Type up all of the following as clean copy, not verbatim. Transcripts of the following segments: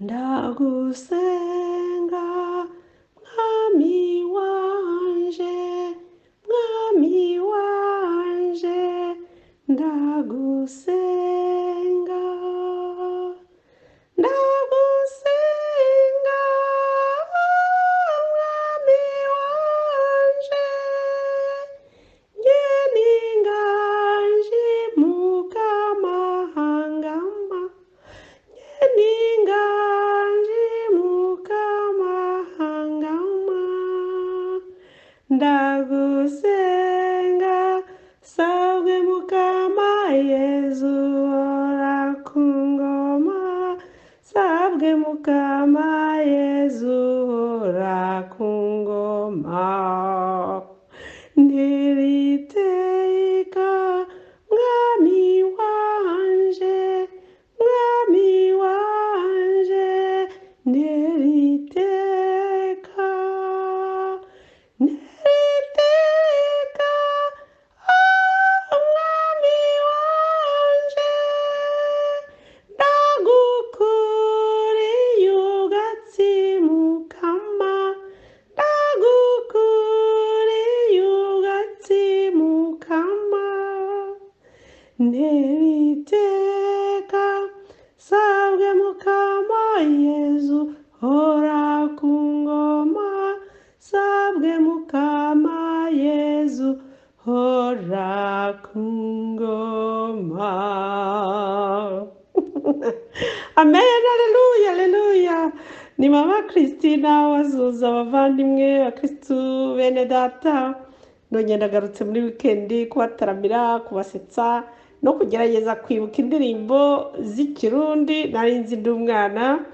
ndagusenga mwami wanje, mwami wanje, ndagusenga, ndagusenga mwami wanje, nyeninganje mukamahangama, nyeninganje mukamahangama, ndagusenga sabwe mukama Yezu ora ku ngoma, sabwe mukama Yezu ora ku ngoma, ntiriteka mwami wanje, mwami wanje, ntiriteka, ntiriteka, mwami wanje, ndagukuriye ugatsimukama, ndagukuriye ugatsimukama, ntiriteka sabwe mukama Yezu ora ku ngoma, sabwe mukama Yezu ora ku ngoma. Amen, haleluya, haleluya. Ni mama Christina wazuza abavandimwe bakristu bene data, none ndagarutse muri weekend kubataramira, kubasetsa no kugerageza kwibuka indirimbo z'ikirundi nari nzi ndi umwana,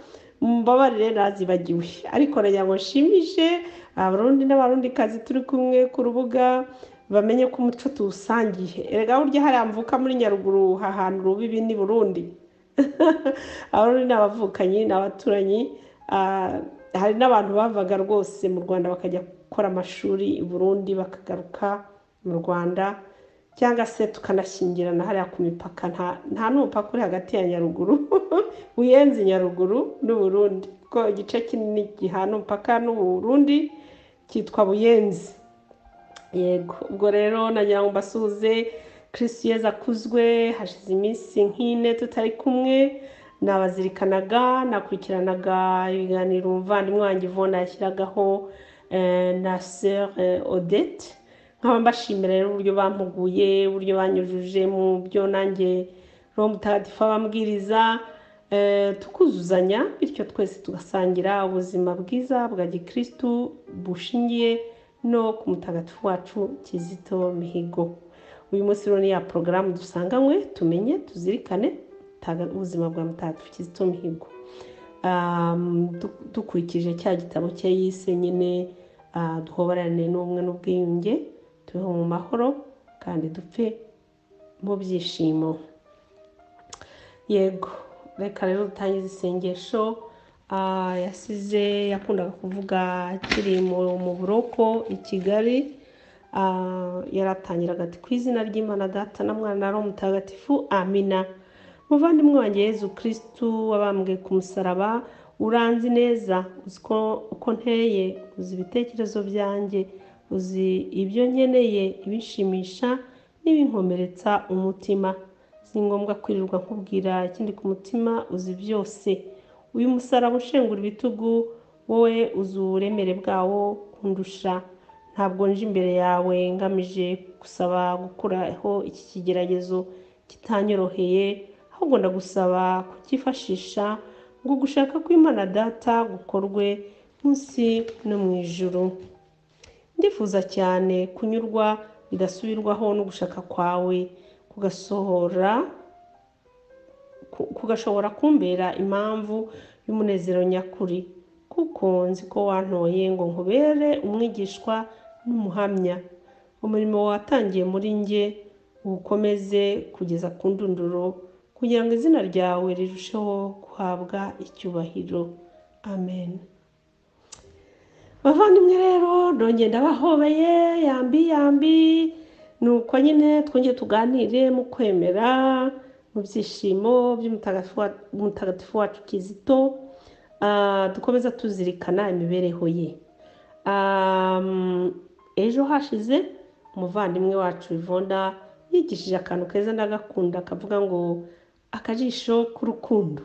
mbabarire nazibagiwe, ariko nagira ngo nshimishe abarundi n'abarundikazi turi kumwe ku rubuga bamenye ko umuco tuwusangiye. Erega burya hariya mvuka muri Nyaruguru hahantu rubibi ni Burundi. Abarundi n'abavukanyi n'abaturanyi, hari n'abantu bavaga rwose mu Rwanda bakajya gukora amashuri i Burundi bakagaruka mu Rwanda, cyangwa se tukanashyingirana hariya ku mipaka. Nta n'umupaka uri hagati ya Nyaruguru Buyenzi Nyaruguru n'u Burundi, kuko igice kinini gihana umupaka n'u Burundi cyitwa Buyenzi. Yego, ubwo rero nagira ngo mbasuhuze, Kristo Yezu akuzwe. Hashize iminsi nk'ine tutari kumwe, nabazirikanaga, nakurikiranaga ibiganiro umuvandimwe wanjye Yvonne yashyiragaho na Sœur Odette, nkaba mbashimira rero uburyo bampuguye, uburyo banyujuje mu byo nanjye Roho Mutagatifu abambwiriza, tukuzuzanya bityo twese tugasangira ubuzima bwiza bwa gikristu bushingiye no ku mutagatifu wacu Kizito Mihigo. Uyu munsi rero ni ya porogaramu dusanganywe, tumenye tuzirikane ubuzima bwa mutagatifu Kizito Mihigo, dukurikije cya gitabo cye yise nyine duhoberane n'ubumwe n'ubwiyunge, tubeho mu mahoro kandi dupfe mu byishimo. Yego, reka rero dutangize isengesho. Yasize yakundaga kuvuga kiri mu buroko i Kigali, yaratangiraga ati ku izina ry'Imana Data na Mwana na Roho Mutagatifu, amina. Muvandimwe wanjye Yezu Kristu wabambwe ku musaraba, uranzi neza, uzi uko nteye, uzi ibitekerezo byanjye, uzi ibyo nkeneye, ibishimisha n'ibinkomeretsa umutima. Si ngombwa kwirirwa nkubwira ikindi ku mutima, uzi byose. Uyu musaraba ushengura ibitugu, wowe uzi uburemere bwawo kundusha. Ntabwo nje imbere yawe ngamije gusaba gukuraho iki kigeragezo kitanyoroheye, ahubwo ndagusaba kukifashisha ngo gushaka kw'Imana Data gukorwe munsi no mu ijuru. Ndifuza cyane kunyurwa bidasubirwaho no gushaka kwawe kugashobora kumbera impamvu y'umunezero nyakuri, kuko nzi ko wantoye ngo nkubere umwigishwa n'umuhamya. Umurimo watangiye muri nge ukomeze kugeza ku ndunduro, kugira ngo izina ryawe rirusheho guhabwa icyubahiro. Amen. Bavandimwe rero ndongera ndabahobeye yambi, nuko nyine twongeye tuganire mu kwemera, mu byishimo by'umutagatifu wacu Kizito. dukomeza tuzirikana imibereho ye. Ejo hashize umuvandimwe wacu Ivona yigishije akantu keza ndagakunda kavuga ngo akajisho k'urukundo.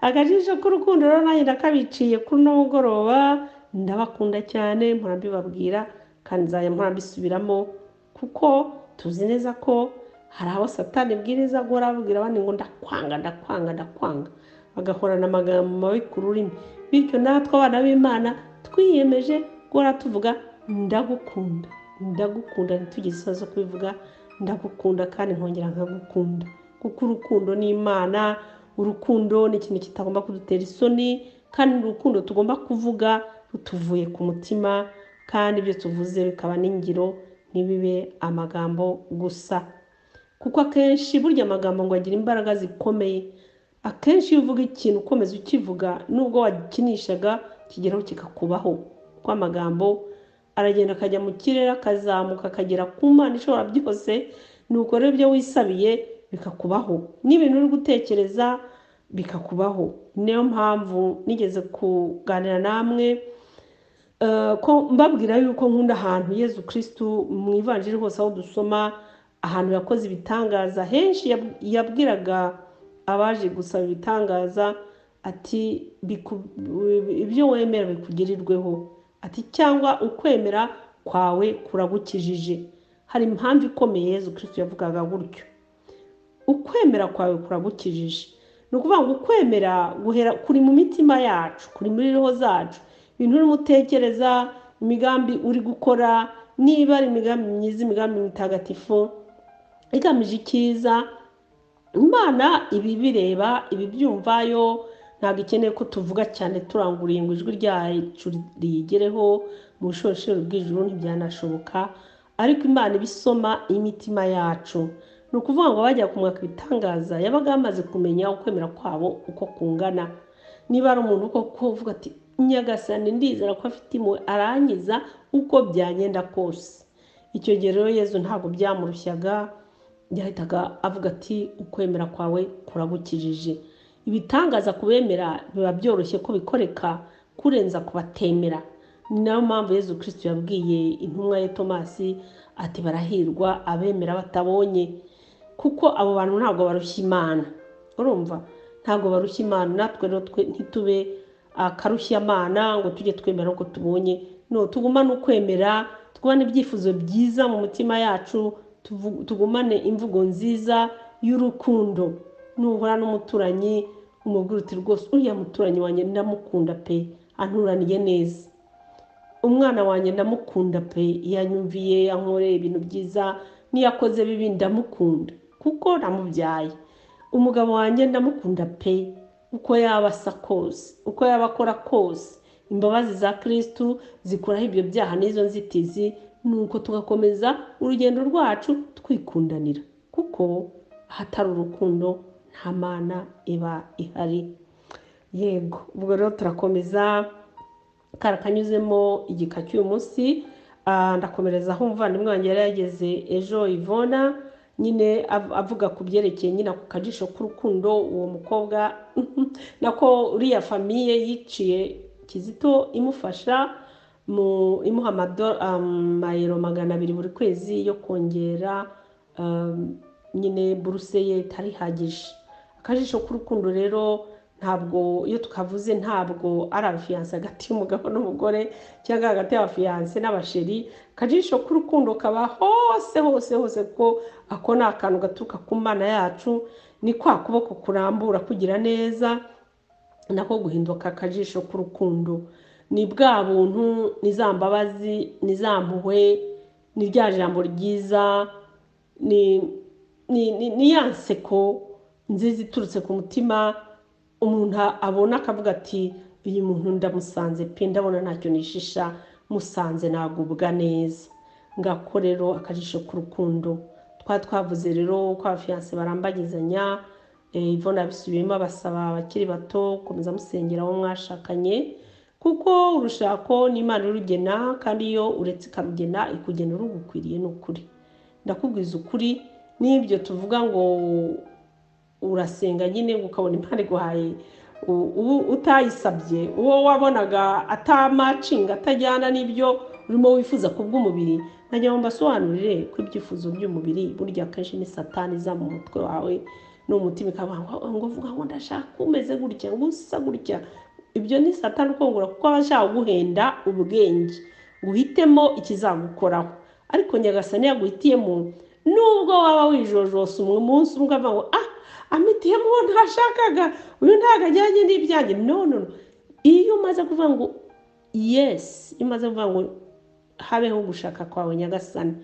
Akajisho k'urukundo rero nanjye ndakabiciye kuri uno mugoroba, ndabakunda cyane mpora mbibabwira kandi nzajya mpora mbisubiramo, kuko tuzi neza ko hari abo Satani bwiriza guhora ababwira abandi ngo ndakwanga ndakwanga ndakwanga, bagahorana amagambo mabi ku rurimi. Bityo natwe abana b'Imana twiyemeje guhora tuvuga ndagukunda ndagukunda, ntitugize isazi zo kubivuga ndagukunda kandi nkongera nkagukunda, kuko urukundo ni Imana. Urukundo ni ikintu kitagomba kudutera isoni, kandi urukundo tugomba kuvuga rutuvuye ku mutima, kandi ibyo tuvuze bikaba n'ingiro, ntibibe amagambo gusa. Kuko akenshi burya amagambo ngo agira imbaraga zikomeye. Akenshi iyo uvuga ikintu ukomeza ukivuga, nubwo wagikinishaga kigeraho kikakubaho, kuko amagambo aragenda akajya mu kirere akazamuka akagera ku Mana ishobora byose. Nuko rero ibyo wisabiye bikakubaho, n'ibintu uri gutekereza bikakubaho. Niyo mpamvu nigeze kuganira namwe ko mbabwira yuko nkunda ahantu Yezu Kristu mu Ivanjiri hose aho dusoma ahantu yakoze ibitangaza. Henshi yabwiraga abaje gusaba ibitangaza ati ibyo wemera bikugirirweho, ati cyangwa ukwemera kwawe kuragukijije. Hari impamvu ikomeye Yezu Kristu yavugaga gutyo, ukwemera kwawe kuragukijije. Ni ukuvuga ngo ukwemera guhera kuri mu mitima yacu, kuri muri roho zacu. Ibintu urimo utekereza, imigambi uri gukora, niba ari imigambi myiza, imigambi mitagatifu igamije icyiza, Imana ibi bireba, ibi byumvayo. Ntabwo ikeneye ko tuvuga cyane turanguriye ngo ijwi ryacu riyigereho mu bushorishori bw'ijuru, ntibyanashoboka. Ariko Imana ibisoma imitima yacu. Ni ukuvuga ngo bajya kumwaka ibitangaza yabaga yamaze kumenya ukwemera kwabo uko kungana. Niba ari umuntu uko uvuga ati Nyagasani ndizera ko afite impuhwe arankiza uko byagenda kose, icyo gihe rero Yezu ntabwo byamurushyaga, yahitaga avuga ati ukwemera kwawe kuragukijije. Ibitangaza kubemera biba byoroshye ko bikoreka kurenza kubatemera. Ni nayo mpamvu Yezu Kristu yabwiye intumwa ye Tomasi ati barahirwa abemera batabonye, kuko abo bantu ntabwo barushya Imana. Urumva, ntabwo barushya Imana. Natwe rero ntitube akarushya Imana ngo tujye twemera uko tubonye. No, tugumane ukwemera, tugumane ibyifuzo byiza mu mutima yacu, tugumane imvugo nziza y'urukundo. Nuhura n'umuturanyi umubwira uti rwose uriya muturanyi wanjye ndamukunda pe, anturaniye neza. Umwana wanjye ndamukunda pe, yanyumviye, yankoreye ibintu byiza, niyakoze bibi ndamukunda kuko namubyaye. Umugabo wanjye ndamukunda pe, uko yaba asa kose, uko yaba akora kose. Imbabazi za Kristu zikuraho ibyo byaha n'izo nzitizi, nuko tugakomeza urugendo rwacu twikundanira, kuko ahatari urukundo nta Mana iba ihari. Yego, ubwo rero turakomeza karakanyuzemo igika cy'uyu munsi. Ndakomereza aho umuvandimwe wanjye yari yageze ejo, Ivona, nyine avuga ku byerekeye nyine ku kajisho k'urukundo. Uwo mukobwa nako uriya famiye yiciye Kizito imufasha imuha amayero 200 buri kwezi yo kongera nyine buruse ye itari hagije. Akajisho k'urukundo rero ntabwo iyo tukavuze ntabwo ari abafiyanse hagati y'umugabo n'umugore cyangwa hagati y'abafiyanse n'abasheri. Akajisho k'urukundo kaba hose hose hose, ko ako ni akantu gaturuka ku Mana yacu. Ni kwa kuboko kurambura kugira neza nako guhinduka akajisho k'urukundo. Ni bwa buntu, ni za mbabazi, ni za mpuhwe, ni rya jambo ryiza, ni ya nseko nziza iturutse ku mutima. Umuntu abona akavuga ati uyu muntu ndamusanze pe, ndabona ntacyo nishisha, musanze nagubwa neza. Ngako rero akajisho k'urukundo. Twavuze rero ko abafiyanse barambagizanya. Ivona bisubiyemo abasaba abakiri bato gukomeza musengera abo mwashakanye, kuko urushako ni Imana irugena, kandi iyo uretse ikarugena ikugena urugukwiriye. n'ukuri ndakubwiza ukuri. N'ibyo tuvuga ngo urasenga nyine ukabona Imana iguhaye utayisabye, uwo wabonaga atamacinga atajyana n'ibyo urimo wifuza kubw'umubiri, nagira ngo mbasobanurire ko ibyifuzo by'umubiri burya akenshi ni satani iza mu mutwe wawe n'umutima ikavuga ngo vuga ngo ndashaka umeze gutya ngo usa gutya. Ibyo ni satani ukongora kuko aba ashaka guhenda ubwenge ngo uhitemo ikizagukoraho. Ariko Nyagasani yaguhitiyemo, nubwo waba wijojose umunsi umwe ukavuga ngo amitiyemo uwo ntashakaga, uyu ntabwo ajyanye n'ibyanjye. No. Iyo umaze kuvuga ngo yes, iyo umaze kuvuga ngo habeho gushaka kwawe Nyagasani,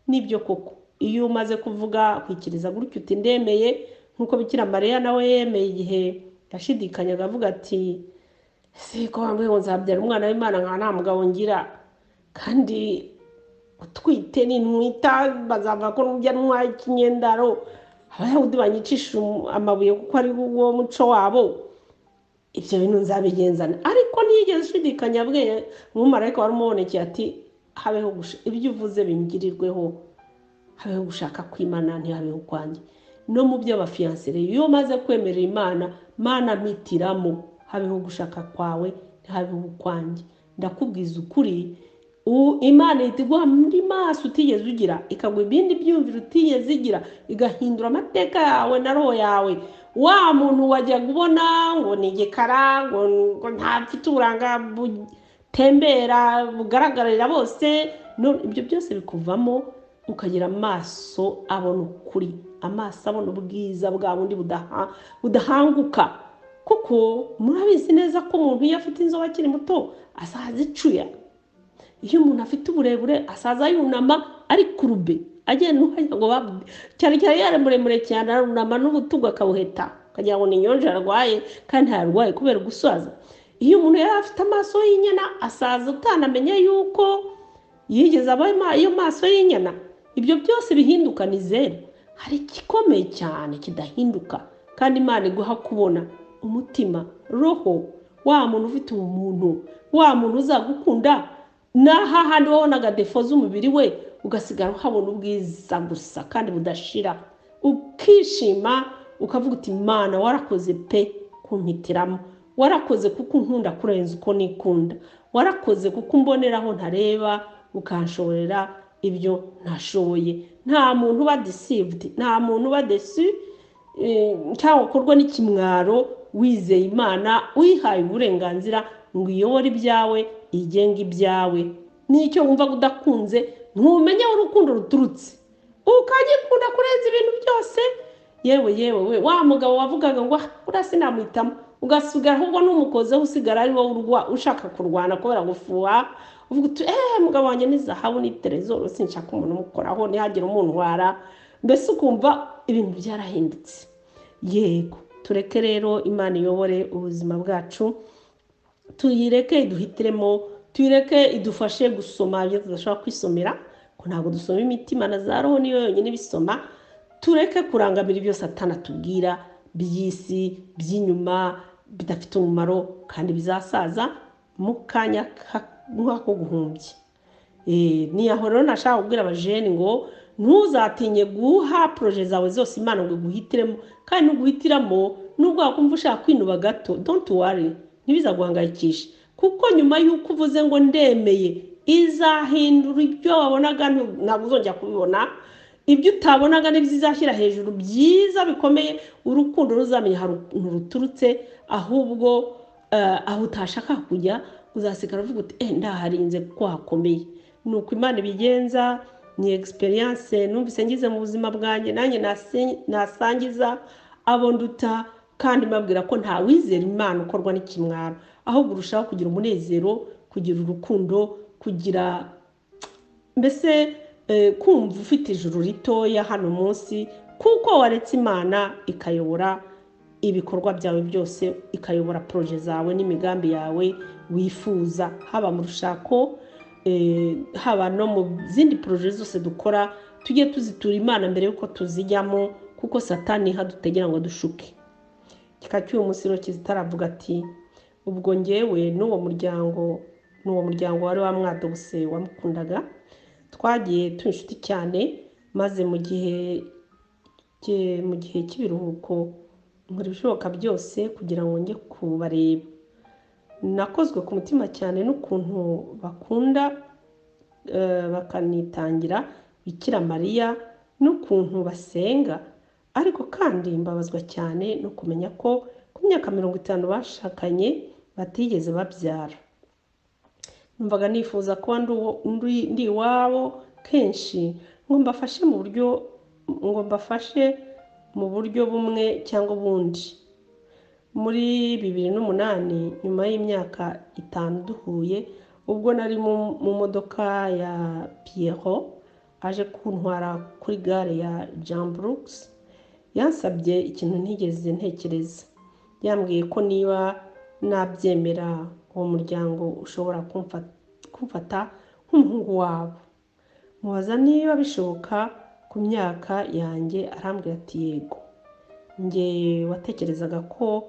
nibyo koko. Iyo umaze kuvuga kwikiriza gutyo uti ndemeye, nkuko Bikira Mariya nawe yemeye igihe yashidikanyaga avuga ati ko bambwiye ngo nzabyara umwana w'Imana nka nta mugabo ngira, kandi utwite n'intwita bazavuga ko n'ujya ntwaye ikinyendaro, Abayahudi banyicisha amabuye kuko ari wo muco wabo, ibyo bintu nzabigenzana. Ariko ntiyigeze ashidikanya, abwiye umumarayika wari umubonekeye ati habeho ibyo uvuze bingirirweho, habeho gushaka kw'Imana ntihabeho kwanjye. No mu by'abafiyansere, iyo umaze kwemerera Imana, Mana mpitiramo habeho gushaka kwawe ntihabeho kwanjye. Ndakubwiza ukuri, Imana ihita iguha muri maso utigeze ugira, ikaguha ibindi byumviro utigeze igira, igahindura amateka yawe na roho yawe. Wa muntu wajya kubona ngo ni igikara, ngo ntafite uburanga butembera bugaragarira bose, ibyo byose bikuvamo, ukagira amaso abona ukuri, amaso abona ubwiza bwa bundi budahanguka. Kuko murabizi neza ko umuntu iyo afite inzobe akiri muto asaza icuya, iyo umuntu afite uburebure asaza yunama ari kurube, agenda uhajya ngo cyane yari muremure cyane, arunama n'ubutugu akabuheta, akagira ngo ni inyonje arwaye, kandi ntarwaye kubera gusaza. Iyo umuntu yari afite amaso y'inyana asaza utanamenya yuko yigeze aba iyo maso y'inyana. Ibyo byose bihinduka ni zeru. Hari igikomeye cyane kidahinduka, kandi Imana iguha kubona umutima, roho, wa muntu ufite umuntu, wa muntu uzagukunda. Naha handi wabonaga defo z'umubiri we, ugasigara uhabona ubwiza gusa kandi budashira, ukishima ukavuga uti Imana warakoze pe kumpitiramo, warakoze kuko unkunda kurenza uko nikunda, warakoze kuko umboneraho ntareba, ukanshoborera ibyo ntashoboye. Nta muntu uba deceived, nta muntu uba desu cyangwa ukorwa n'ikimwaro wizeye Imana, wihaye uburenganzira ngo iyobore ibyawe, igenga ibyawe. Nicyo wumva udakunze, ntumenye urukundo ruturutse, ukagikunda kurenza ibintu byose. Yewe wa mugabo wavugaga ngo urasi namuhitamo, ugasigara ahubwo n'umukozeho usigara ari wowe ushaka kurwana kubera gufuha, uvuga uti mugabo wanjye ni zahabu ni terezoro, sinshaka umuntu umukoraho ntihagire umuntu wara. Mbese ukumva ibintu byarahindutse. Yego, tureke rero Imana iyobore ubuzima bwacu, tuyireke iduhitiremo, tuyireke idufashe gusoma ibyo tudashobora kwisomera, ko ntabwo dusoma imitima na za roho niyo yonyine bisoma. Tureke kurangamira ibyo Satani atubwira by'isi, by'inyuma, bidafite umumaro kandi bizasaza mu kanya nk'ako guhumbya. Ni aho rero nashaka kubwira abajeni ngo ntuzatinye guha proje zawe zose Imana ngo iguhitiremo, kandi nuguhitiramo nubwo wakumva ushaka kwinuba gato, don't worry, ntibizaguhangayikisha, kuko nyuma y'uko uvuze ngo ndemeye, izahindura ibyo wabonaga ntabwo uzongera kubibona, ibyo utabonaga n'ibyo izashyira hejuru byiza bikomeye. Urukundo ruzamenya ahantu ruturutse, ahubwo aho utashaka kujya uzasigara uvuga uti ndaharinze ko hakomeye. Nuko Imana ibigenza, ni experience numvise ngize mu buzima bwanjye, nanjye nasangiza abo nduta, kandi mbabwira ko nta wizera Imana ukorwa n'ikimwaro, ahubwo urushaho kugira umunezero, kugira urukundo, kugira mbese kumva ufite ijuru ritoya hano munsi, kuko waretse Imana ikayobora ibikorwa byawe byose, ikayobora proje zawe n'imigambi yawe wifuza, haba mu rushako, haba no mu zindi proje zose dukora. Tujye tuzitura Imana mbere yuko tuzijyamo, kuko Satani hadutegera ngo dushuke. Kikacyuye umusiro kizitaravuga ati ubwo ngewe n'uwo muryango wari wamwadobuse wamukundaga, twagiye tunshuti cyane, maze mu gihe cy'ibiruhuko nkora ibishoboka byose kugira ngo njye kubareba. Nakozwe ku mutima cyane n'ukuntu bakunda bakanitangira Bikira Mariya n'ukuntu basenga, ariko kandi mbabazwa cyane no kumenya ko ku myaka 50 bashakanye batigeze babyara. Numvaga nifuza kuba ndi iwabo kenshi ngo mbafashe mu buryo bumwe cyangwa ubundi. Muri 2008 nyuma y'imyaka 5 duhuye, ubwo nari mu modoka ya Pierrot aje kuntwara kuri gare ya Jean Brooks, yansabye ikintu ntigeze ntekereza. Yambwiye ko niba nabyemera uwo muryango ushobora kumfata nk'umuhungu wabo. Mubaza niba bishoboka ku myaka yanjye, arambwira ati yego. Nge watekerezaga ko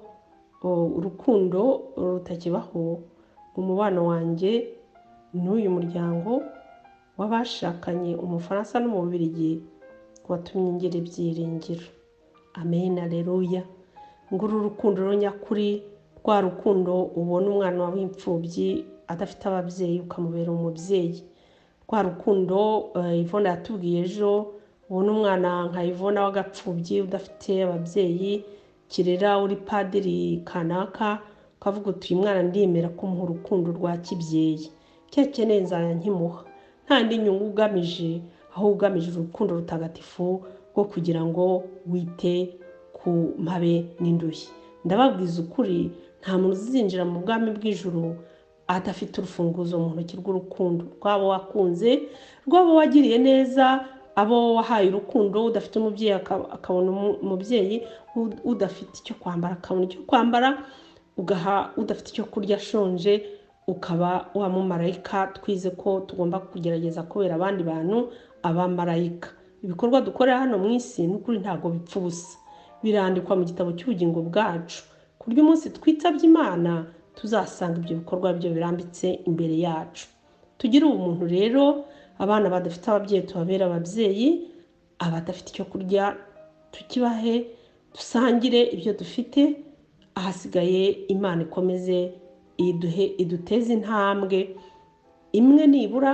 urukundo rutakibaho. Umubano wanjye n'uyu muryango w'abashakanye Umufaransa n'Umubiligi watumye ngira ibyiringiro. Amen, aleluya. Nguru urukundo nyakuri, rwa rukundo ubona umwana wawe w'imfubyi adafite ababyeyi ukamubera umubyeyi. Rwa rukundo Yvonne yatubwiye ejo, ubona umwana nka Yvonne w'agapfubyi udafite ababyeyi, kirera uri padiri kanaka, ukavuga uti uyu mwana ndemera kumuha urukundo rwa kibyeyi, cyakeneye nzaya nkimuha, nta ndi nyungu ugamije, aho ugamije urukundo rutagatifu rwo kugira ngo wite ku mpabe n'indushyi. Ndababwiza ukuri, nta muntu uzinjira mu bwami bw'ijuru adafite urufunguzo mu ntoki rw'urukundo rwabo wakunze, rwabo wagiriye neza, abo wahaye urukundo. Udafite umubyeyi akabona umubyeyi, udafite icyo kwambara akabona icyo kwambara, ugaha udafite icyo kurya ashonje ukaba wa mumarayika twize ko tugomba kugerageza kubera abandi bantu abamarayika. Ibikorwa dukorera hano mu isi n'ukuri ntago bipfa ubusa, birandikwa mu gitabo cy'ubugingo bwacu, kurya umunsi twitabye Imana tuzasanga ibyo bikorwa byo birambitse imbere yacu. Tugire ubumuntu rero, abana badafite ababyeyi tubabera ababyeyi, abadafite icyo kurya tukibahe, dusangire ibyo dufite, ahasigaye Imana ikomeze iduteze intambwe imwe nibura,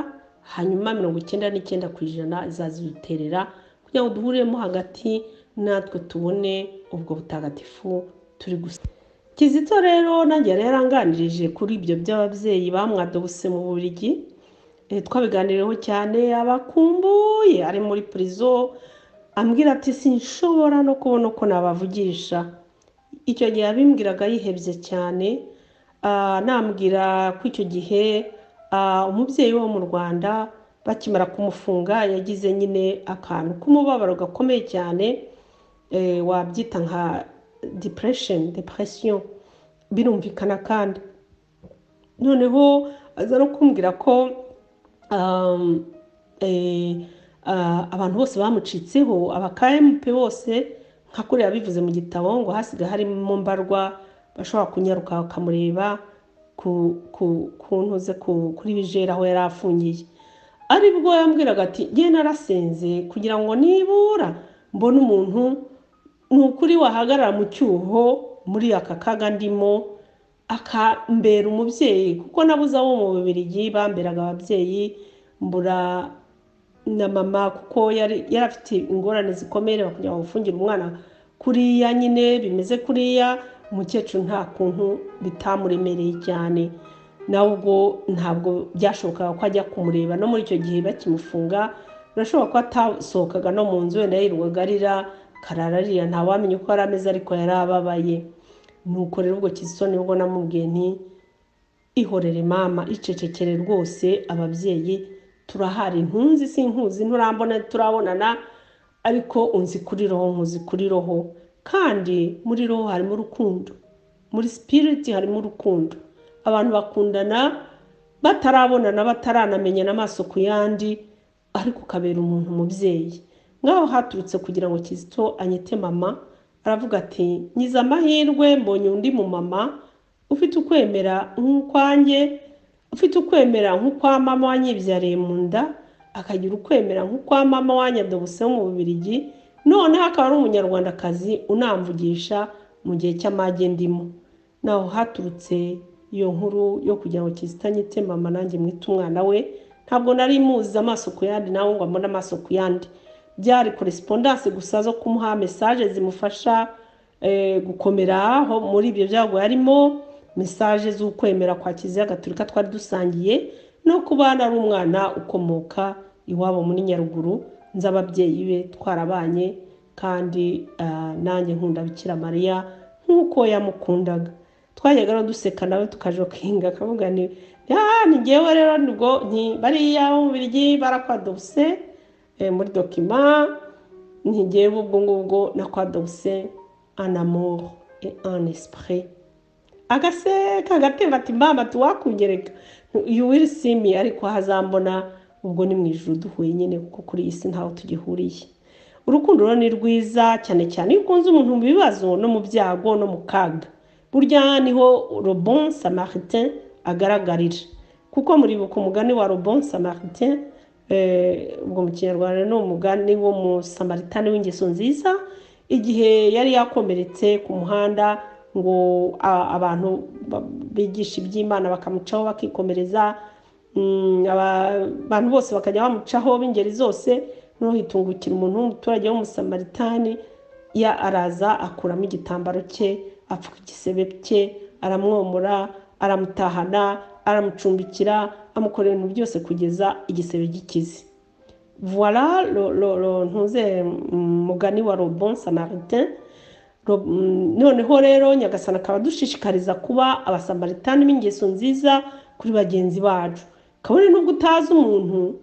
hanyuma 99% izaziduterera kugira ngo duhuremo hagati natwe tubone ubwo butagatifu turi gusa. Kizito rero nanjye yaranganirije kuri ibyo by'ababyeyi bamwadobuse mu Bubiligi. Twabiganireho cyane, abakumbuye ari muri prison, ambwira ati sinshobora no kubona uko nabavugisha. Icyo gihe yabimbwiraga yihebye cyane, nambwira ko icyo gihe umubyeyi wo mu Rwanda bakimara kumufunga yagize nyine akantu k'umubabaro gakomeye cyane, wabyita nka depression, birumvikana. kandi noneho aza no kumbwira ko abantu bose bamucitseho, abakMP bose nka kuri yabivuze mu gitabo, ngo hasiga harimo mbarwa bashobora kunyaruka bakamureba kuri bijera aho yari afungiye. Aribwo yambwiraga ati ngiye narasenze kugira ngo nibura mbone umuntu n'ukuri wahagarara mu cyuho muri aka kaga ndimo, akambera umubyeyi, kuko nabuze abo mu Bubiligi bamberaga ababyeyi. Mbura na mama kuko yari afite ingorane zikomeye kugira ngo ufungire umwana kuriya nyine bimeze kuriya. Umukecuru nta kuntu bitamuremereye cyane, nawe ubwo ntabwo byashobokaga ko ajya kumureba. No muri icyo gihe bakimufunga birashoboka ko atasohokaga no mu nzu, wenda yirirwaga arira, karararira, ntawamenya uko yari ameze, ariko yari ababaye. Nuko rero ubwo Kizito nibwo namubwiye nti ihorere mama, icecekere rwose, ababyeyi turahari, ntunzi sinkuzi, nturambona turabonana, ariko unzi kuri roho, nkuzi kuri roho, kandi muri roho harimo urukundo, muri spirit harimo urukundo. Abantu bakundana batarabonana, bataranamenyana amaso ku yandi, ariko ukabera umuntu umubyeyi. Ngaho haturutse kugira ngo Kizito anyite mama. Aravuga ati nyiza amahirwe mbonye undi mu mama ufite ukwemera nk'ukwanjye, ufite ukwemera nk'ukwa mama wanyibyariye mu nda, akagira ukwemera nk'ukwa mama wanyadobuse mu Bubiligi, none akaba ari umunyarwandakazi unamvugisha mu gihe cy'amage ndimo, naho haturutse iyo nkuru yo kugira ngo Kizito anyite mama nanjye mwite umwana we. Ntabwo nari muzi amaso ku yandi nawe ngo ambone amaso ku yandi, byari correspondance gusa zo kumuha message zimufasha gukomera aho muri ibyo byago yarimo, message z'ukwemera kwa Kiliziya Gatolika twari dusangiye no kubana ari umwana ukomoka iwabo muri Nyaruguru, nzi ababyeyi be twarabanye kandi nanjye nkunda Bikira Mariya nk'uko yamukundaga. Twajyaga no duseka nawe tukajokinga akavuga ni ngewe rero nibwo bariya mu Bubiligi barakwadose muri document, ngewe ubwo ngubwo nakwadose un amour et un esprit. Agaseka agatemba ati mama tuwakungereka you will see me, ariko hazambona ubwo ni mu ijuru duhuye nyine, kuko kuri iyi si ntaho tugihuriye. Urukundo rero ni rwiza cyane cyane iyo ukunze umuntu mu bibazo no mu byago no mu kaga, burya niho le bon samaritain agaragarira, kuko muri buko umugani wa le bon samaritain ubwo mu Kinyarwanda ni umugani wo mu Samaritani w'ingeso nziza. Igihe yari yakomeretse ku muhanda ngo abantu bigisha iby'Imana bakamucaho bakikomereza, abantu bose bakajya bamucaho b'ingeri zose, no hitungukira umuntu w'umuturage w'umusamaritani araza akuramo igitambaro cye, apfuka igisebe cye, aramwomora, aramutahana, aramucumbikira, amukorera ibintu byose kugeza igisebe gikize. Voilà ntuze mugani wa le bon samaritain. Noneho rero Nyagasani akaba dushishikariza kuba abasamaritani b'ingeso nziza kuri bagenzi bacu. Kabone nubwo utazi umuntu,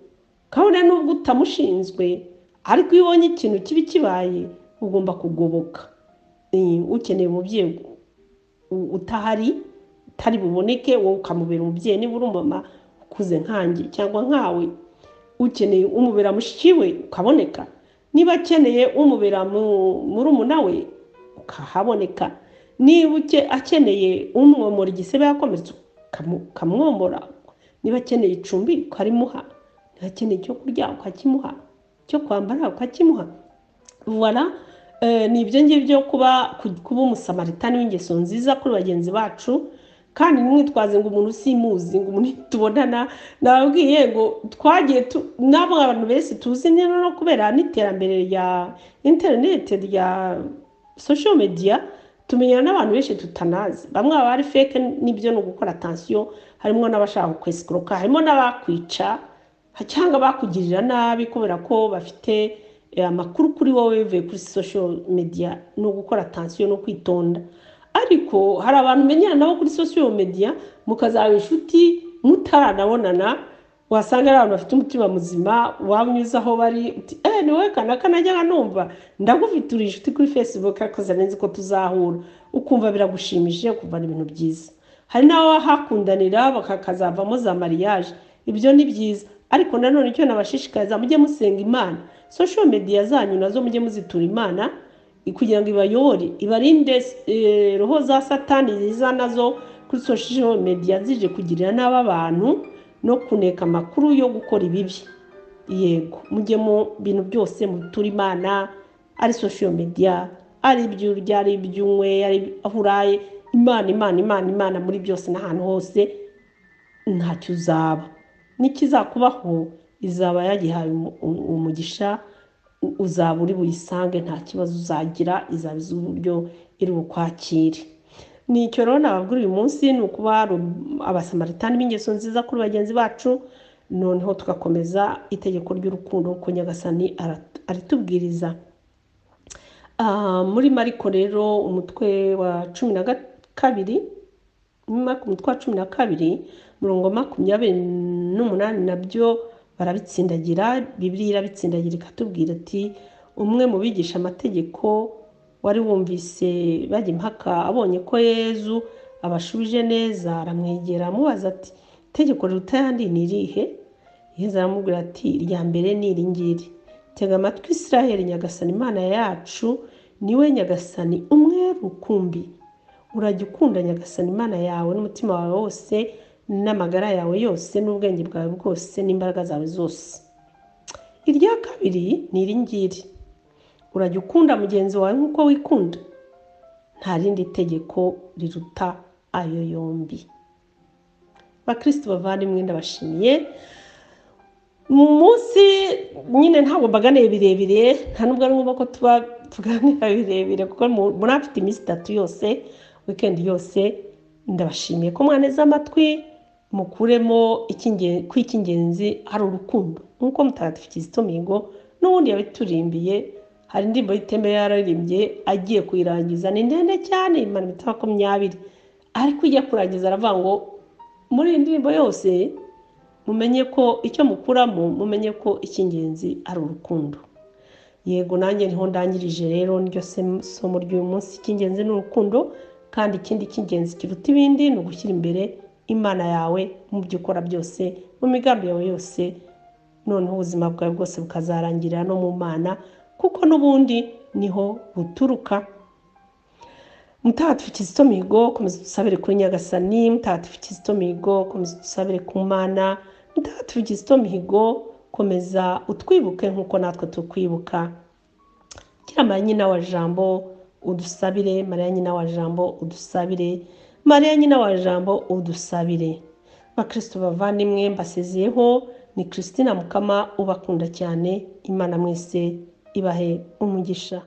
kabone nubwo utamushinzwe, ariko iyo ubonye ikintu kibi kibaye ugomba kugoboka. Ukeneye umubyeyi utahari, utari buboneke, wowe ukamubera umubyeyi niba uri umama ukuze nkanjye cyangwa nkawe, ukeneye umubera mushiki we ukaboneka, niba akeneye umubera murumuna we ukahaboneka, niba akeneye umwomora igisebe yakomeretse ukamwomora, niba akeneye icumbi ukarimuha, niba akeneye icyo kurya ukakimuha, icyo kwambara ukakimuha. Voilà, ni ibyo ngibyo kuba umusamaritani w'ingeso nziza kuri bagenzi bacu. Kandi mwitwaze ngo umuntu simuzi, ngo umuntu tubonana, nababwiye ngo twagiye nabo abantu bese tuzi no kubera n'iterambere rya internet rya social media, tumenyana n'abantu benshi tutanazi. Bamwe bari fake, nibyo no gukora attention, harimo n'abashaka kwescroka, harimo n'abakwica cyangwa bakugirira nabi kubera ko bafite amakuru kuri wowe bivuye kuri social media, no gukora attention no kwitonda. Ariko hari abantu menyana nabo kuri social media mukazaba inshuti mutaranabonana, wasanga ari abantu bafite umutima muzima, wabanyuza aho bari ni wowe kanaka najyaga numva ndagufitira inshuti kuri Facebook, akoze neza ko tuzahura, ukumva biragushimishije, ukumva ni ibintu byiza. Hari naho hakundanira bakakazavamo za mariage, ibyo ni byiza. Ariko nanone icyo nabashishikariza, mujye musenga Imana. Social media zanyu nazo mujye muzitura Imana kugira ngo ibayobore, ibarinde roho za Satani ziza nazo kuri social media zije kugirira nabi abantu no kuneka amakuru yo gukora ibibi. Yego, mujye mu bintu byose mutura Imana, ari social media, ari iby'urya, ari iby'unywe, ari ahuraye, Imana muri byose n'ahantu hose. Ntacyo uzaba, n'ikizakubaho izaba yagihaye umugisha, uzaba uri buyisange, nta kibazo uzagira, izaba izi uburyo iri bukwakire. Nicyo rero nababwira uyu munsi, ni ukuba abasamaritani b'ingeso nziza kuri bagenzi bacu. Noneho tugakomeza itegeko ry'urukundo ko Nyagasani aritubwiriza. Muri Mariko rero umutwe wa 12, umutwe wa 12 murongo 28 nabyo barabitsindagira. Bibiliya irabitsindagira ikatubwira ati, umwe mu bigisha amategeko wari wumvise bajya impaka, abonye ko Yezu abashubije neza, aramwegera amubaza ati, itegeko riruta ayandi ni irihe? Yezu aramubwira ati, irya mbere ni iri ngiri, tega amatwi Israheli, Nyagasani Imana yacu niwe Nyagasani umwe rukumbi. Urajya ukunda Nyagasani Imana yawe n'umutima wawe wose, n'amagara yawe yose, n'ubwenge bwawe bwose, n'imbaraga zawe zose. Irya kabiri ni iri ngiri, urajya ukunda mugenzi wawe nk'uko wikunda. nta rindi tegeko riruta ayo yombi. Bakristo bavandimwe ndabashimiye, mu munsi nyine ntabwo mbaganiye birebire, nta nubwo ari ngombwa ko tuganira birebire kuko murafite iminsi 3 yose, weekend yose. Ndabashimiye ko mwaneze amatwi, mukuremo icy'ingenzi ari urukundo, nk'uko Mutagatifu Kizito Mihigo n'ubundi yabiturimbiye. Hari indirimbo y'iteme yararirimbye agiye kuyirangiza, ni ndende cyane, imara iminota 20, ariko ijya kurangiza aravuga ngo muri iyi ndirimbo yose mumenye ko icyo mukuramo, mumenye ko icy'ingenzi ari urukundo. Yego nanjye niho ndangirije rero, niryo somo ry'uyu munsi. Icy'ingenzi ni urukundo, kandi ikindi cy'ingenzi kiruta ibindi ni ugushyira imbere Imana yawe mu byo ukora byose, mu migambi yawe yose, noneho ubuzima bwawe bwose bukazarangirira no mu Mana, kuko n'ubundi niho buturuka. Mutagatifu Kizito Mihigo, komeza dusabire kuri Nyagasani. Mutagatifu Kizito Mihigo, komeza dusabire ku Mana. Mutagatifu Kizito Mihigo, komeza utwibuke nk'uko natwe tukwibuka. Kira Mariya nyina wa Jambo udusabire, Mariya nyina wa Jambo udusabire, Mariya nyina wa Jambo udusabire. Bakristo bavandimwe mbasezeyeho, ni Christina Mukama ubakunda cyane. Imana mwese ibahe umugisha.